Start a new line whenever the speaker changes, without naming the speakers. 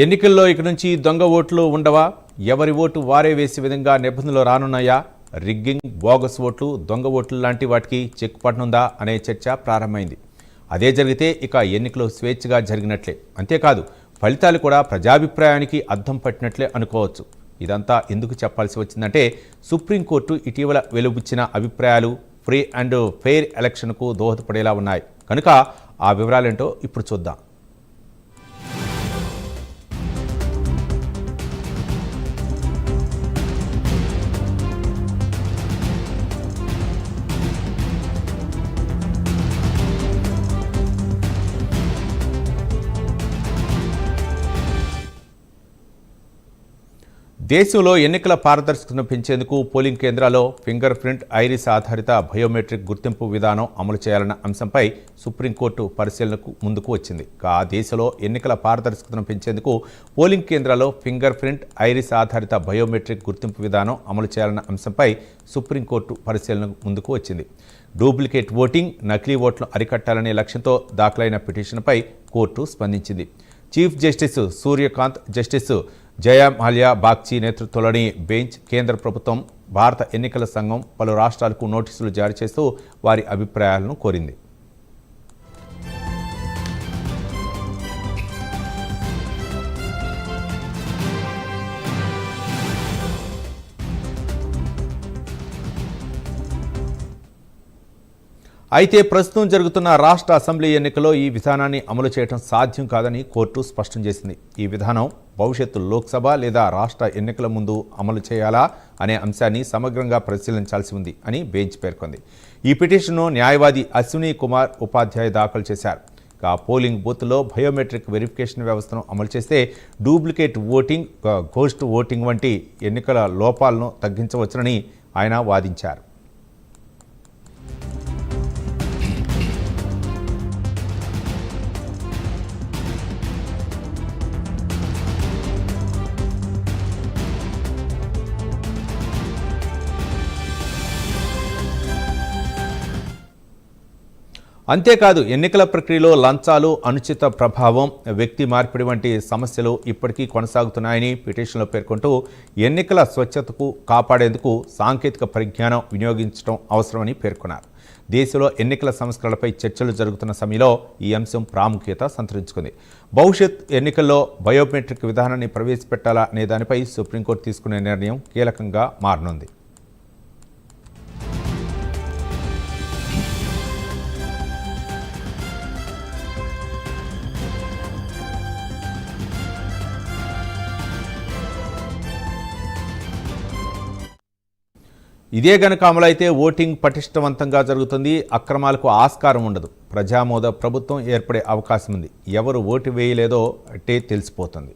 ఎన్నికల్లో ఇక నుంచి దొంగ ఓట్లు ఉండవా? ఎవరి ఓటు వారే వేసే విధంగా నిబంధనలు రానున్నాయా? రిగ్గింగ్, బోగస్ ఓట్లు, దొంగ ఓట్లు లాంటి వాటికి చెక్ పడనుందా అనే చర్చ ప్రారంభమైంది. అదే జరిగితే ఇక ఎన్నికలు స్వేచ్ఛగా జరిగినట్లే. అంతేకాదు, ఫలితాలు కూడా ప్రజాభిప్రాయానికి అద్దం పట్టినట్లే అనుకోవచ్చు. ఇదంతా ఎందుకు చెప్పాల్సి వచ్చిందంటే, సుప్రీంకోర్టు ఇటీవల వెలుబుచ్చిన అభిప్రాయాలు ఫ్రీ అండ్ ఫెయిర్ ఎలక్షన్కు దోహదపడేలా ఉన్నాయి. కనుక ఆ వివరాలేంటో ఇప్పుడు చూద్దాం. దేశంలో ఎన్నికల పారదర్శకతను పెంచేందుకు పోలింగ్ కేంద్రాల్లో ఫింగర్ ప్రింట్, ఐరిస్ ఆధారిత బయోమెట్రిక్ గుర్తింపు విధానం అమలు చేయాలన్న అంశంపై సుప్రీంకోర్టు పరిశీలనకు ముందుకు వచ్చింది. దేశంలో ఎన్నికల పారదర్శకతను పెంచేందుకు పోలింగ్ కేంద్రాల్లో ఫింగర్ ప్రింట్, ఐరిస్ ఆధారిత బయోమెట్రిక్ గుర్తింపు విధానం అమలు చేయాలన్న అంశంపై సుప్రీంకోర్టు పరిశీలనకు ముందుకు వచ్చింది. డూప్లికేట్ ఓటింగ్, నకిలీ ఓట్లను అరికట్టాలనే లక్ష్యంతో దాఖలైన పిటిషన్పై కోర్టు స్పందించింది. Chief justice Suryakant, justice Joymalya Bagchi నేతృత్వంలోని బెంచ్ కేంద్ర ప్రభుత్వం, భారత ఎన్నికల సంఘం పలు రాష్ట్రాలకు నోటీసులు జారీ చేస్తూ వారి అభిప్రాయాలను కోరింది. అయితే ప్రస్తుతం జరుగుతున్న రాష్ట్ర అసెంబ్లీ ఎన్నికల్లో ఈ విధానాన్ని అమలు చేయడం సాధ్యం కాదని కోర్టు స్పష్టం చేసింది. ఈ విధానం భవిష్యత్తు లోక్సభ లేదా రాష్ట్ర ఎన్నికల ముందు అమలు చేయాలా అనే అంశాన్ని సమగ్రంగా పరిశీలించాల్సి ఉంది అని బెంచ్ పేర్కొంది. ఈ పిటిషన్ను న్యాయవాది అశ్విని కుమార్ ఉపాధ్యాయ్ దాఖలు చేశారు. పోలింగ్ బూత్లో బయోమెట్రిక్ వెరిఫికేషన్ వ్యవస్థను అమలు చేస్తే డూప్లికేట్ ఓటింగ్, గోస్ట్ ఓటింగ్ వంటి ఎన్నికల లోపాలను తగ్గించవచ్చునని ఆయన వాదించారు. అంతేకాదు, ఎన్నికల ప్రక్రియలో లంచాలు, అనుచిత ప్రభావం, వ్యక్తి మార్పిడి వంటి సమస్యలు ఇప్పటికీ కొనసాగుతున్నాయని పిటిషన్లో పేర్కొంటూ ఎన్నికల స్వచ్ఛతకు కాపాడేందుకు సాంకేతిక పరిజ్ఞానం వినియోగించడం అవసరమని పేర్కొన్నారు. దేశంలో ఎన్నికల సంస్కరణలపై చర్చలు జరుగుతున్న సమయంలో ఈ అంశం ప్రాముఖ్యత సంతరించుకుంది. భవిష్యత్ ఎన్నికల్లో బయోమెట్రిక్ విధానాన్ని ప్రవేశపెట్టాలా అనే దానిపై సుప్రీంకోర్టు తీసుకునే నిర్ణయం కీలకంగా మారనుంది. ఇదే గనక అమలైతే ఓటింగ్ పటిష్టవంతంగా జరుగుతుంది, అక్రమాలకు ఆస్కారం ఉండదు, ప్రజామోద ప్రభుత్వం ఏర్పడే అవకాశం ఉంది, ఎవరు ఓటు వేయలేదో అట్టే తెలిసిపోతుంది.